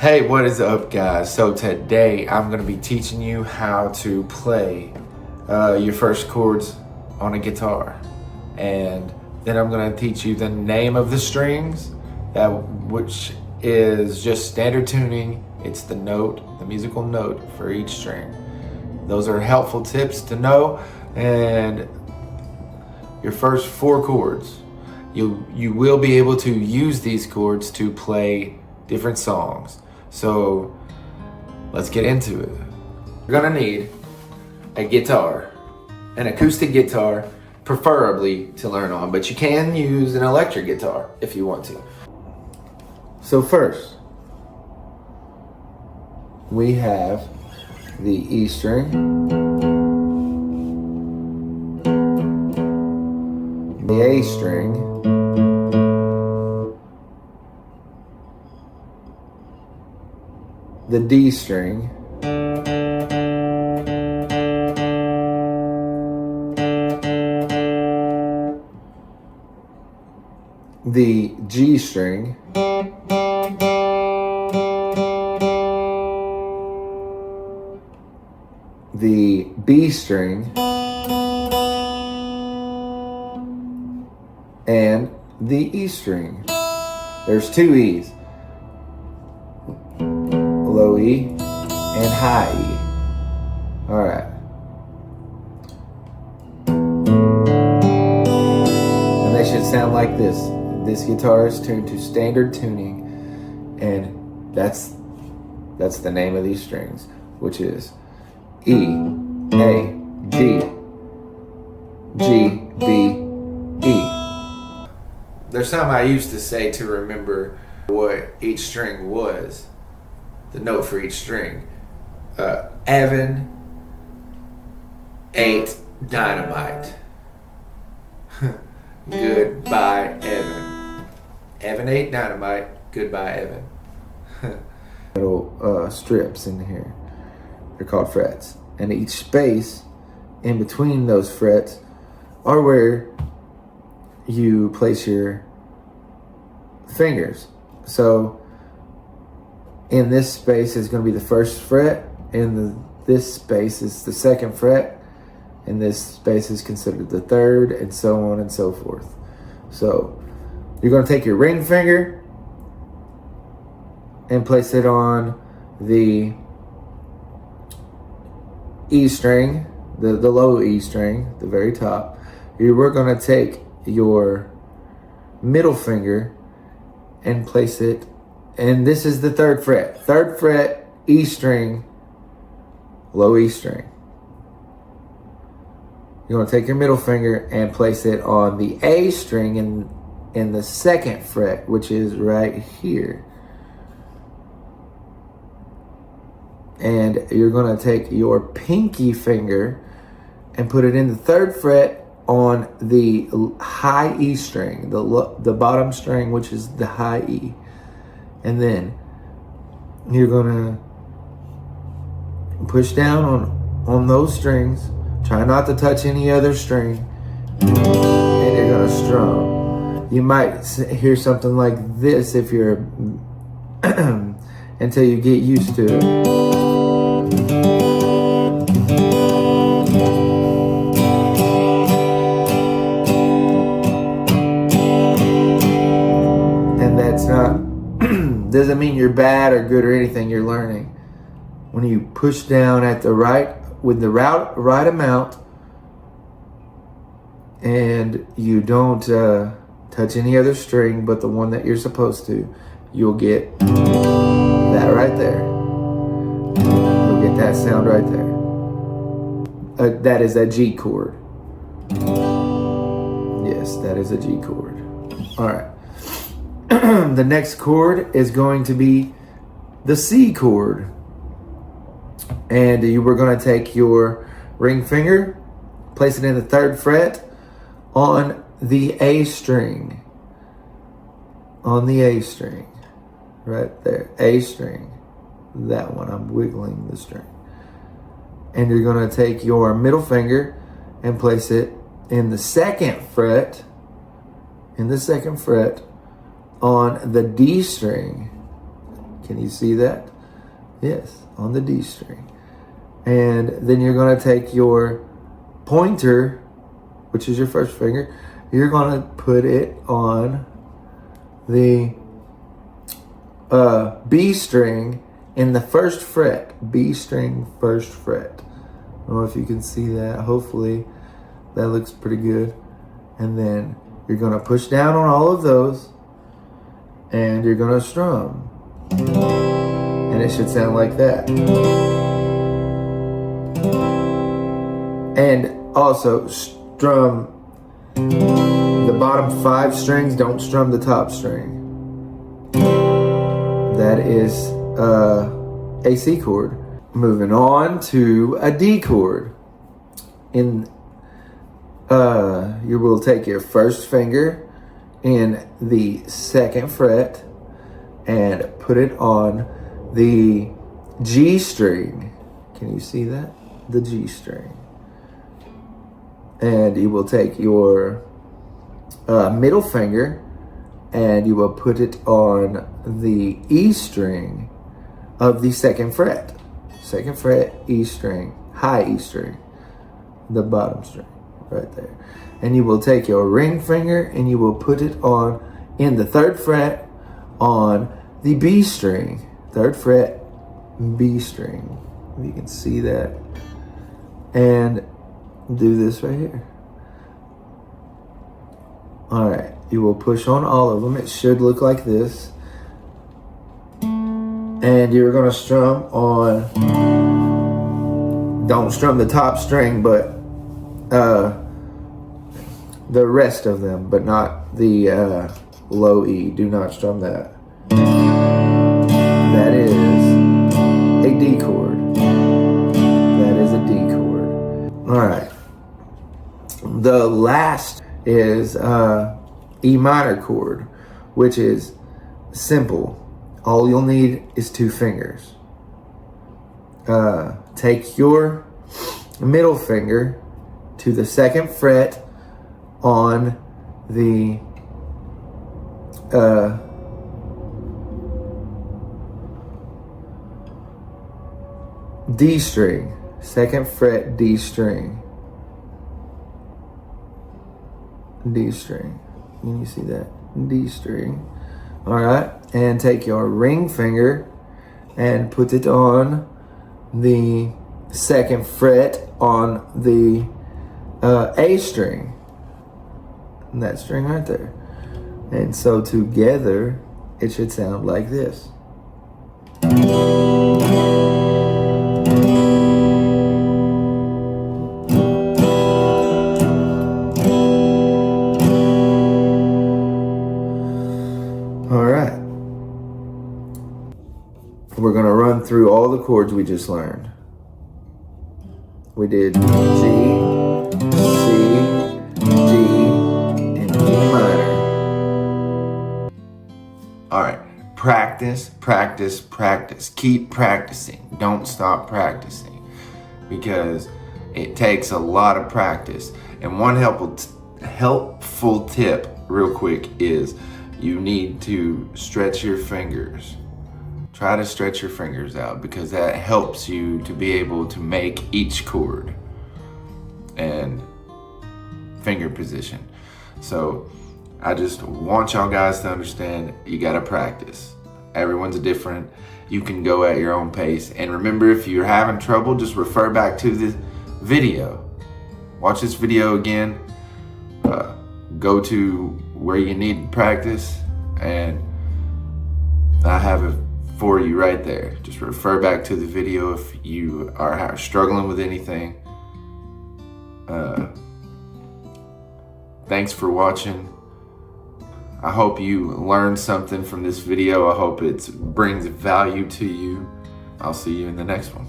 Hey, what is up, guys? So today I'm going to be teaching you how to play your first chords on a guitar, and then I'm going to teach you the name of the strings, which is just standard tuning. It's the note, the musical note for each string. Those are helpful tips to know. And your first 4 chords, you will be able to use these chords to play different songs. So let's get into it. You're gonna need a guitar, an acoustic guitar, preferably to learn on, but you can use an electric guitar if you want to. So first, we have the E string, the A string, the D string, the G string, the B string, and the E string. There's 2 E's. Low E and high E. All right. And they should sound like this. This guitar is tuned to standard tuning, and that's the name of these strings, which is E, A, G, G, B, E. There's something I used to say to remember what each string was. The note for each string. Evan ate dynamite. Goodbye, Evan. Evan ate dynamite. Goodbye, Evan. Little strips in here. They're called frets. And each space in between those frets are where you place your fingers. So in this space is going to be the first fret, and this space is the second fret, and this space is considered the third, and so on and so forth. So you're going to take your ring finger and place it on the E string, the low E string, the very top. We're going to take your middle finger and place it, and this is the 3rd fret. 3rd fret, E string, low E string. You're going to take your middle finger and place it on the A string in the 2nd fret, which is right here. And you're going to take your pinky finger and put it in the 3rd fret on the high E string, the bottom string, which is the high E. And then you're gonna push down on those strings. Try not to touch any other string, and you're gonna strum. You might hear something like this if you're until you get used to it. And that's not doesn't mean you're bad or good or anything. You're learning. When you push down at the right right amount, and you don't touch any other string but the one that you're supposed to, you'll get that right there. You'll get that sound right there. That is a G chord. Yes, that is a G chord. All right. The next chord is going to be the C chord. And you were going to take your ring finger, place it in the 3rd fret on the A string. On the A string. Right there. A string. That one. I'm wiggling the string. And you're going to take your middle finger and place it in the 2nd fret. In the 2nd fret on the D string. Can you see that? Yes, on the D string. And then you're going to take your pointer, which is your first finger, you're going to put it on the B string in the first fret. B string, first fret. I don't know if you can see that. Hopefully that looks pretty good. And then you're going to push down on all of those and you're going to strum. And it should sound like that. And also strum the bottom 5 strings, don't strum the top string. That is a C chord. Moving on to a D chord. You will take your first finger in the 2nd fret and put it on the G string. Can you see that? The G string. And you will take your middle finger and you will put it on the E string of the 2nd fret. 2nd fret, E string, high E string, the bottom string right there. And you will take your ring finger and you will put it on in the 3rd fret on the B string. 3rd fret, B string. If you can see that. And do this right here. All right, you will push on all of them. It should look like this. And you're gonna strum on, don't strum the top string, but the rest of them, but not the low E. Do not strum that. That is a D chord. That is a D chord. All right. The last is E minor chord, which is simple. All you'll need is 2 fingers. Take your middle finger to the 2nd fret on the D string. 2nd fret, D string. D string. Can you see that? D string. All right. And take your ring finger and put it on the 2nd fret on the A string. And that string right there. And so together, it should sound like this. We're going to run through all the chords we just learned. We did G, C, D, and E minor. All right, practice, practice, practice. Keep practicing. Don't stop practicing because it takes a lot of practice. And one helpful tip real quick is you need to stretch your fingers. Try to stretch your fingers out because that helps you to be able to make each chord and finger position. So I just want y'all guys to understand you gotta practice. Everyone's different. You can go at your own pace. And remember, if you're having trouble, just refer back to the video. Watch this video again. Go to where you need practice and I have it for you right there. Just refer back to the video if you are struggling with anything. Thanks for watching. I hope you learned something from this video. I hope it brings value to you. I'll see you in the next one.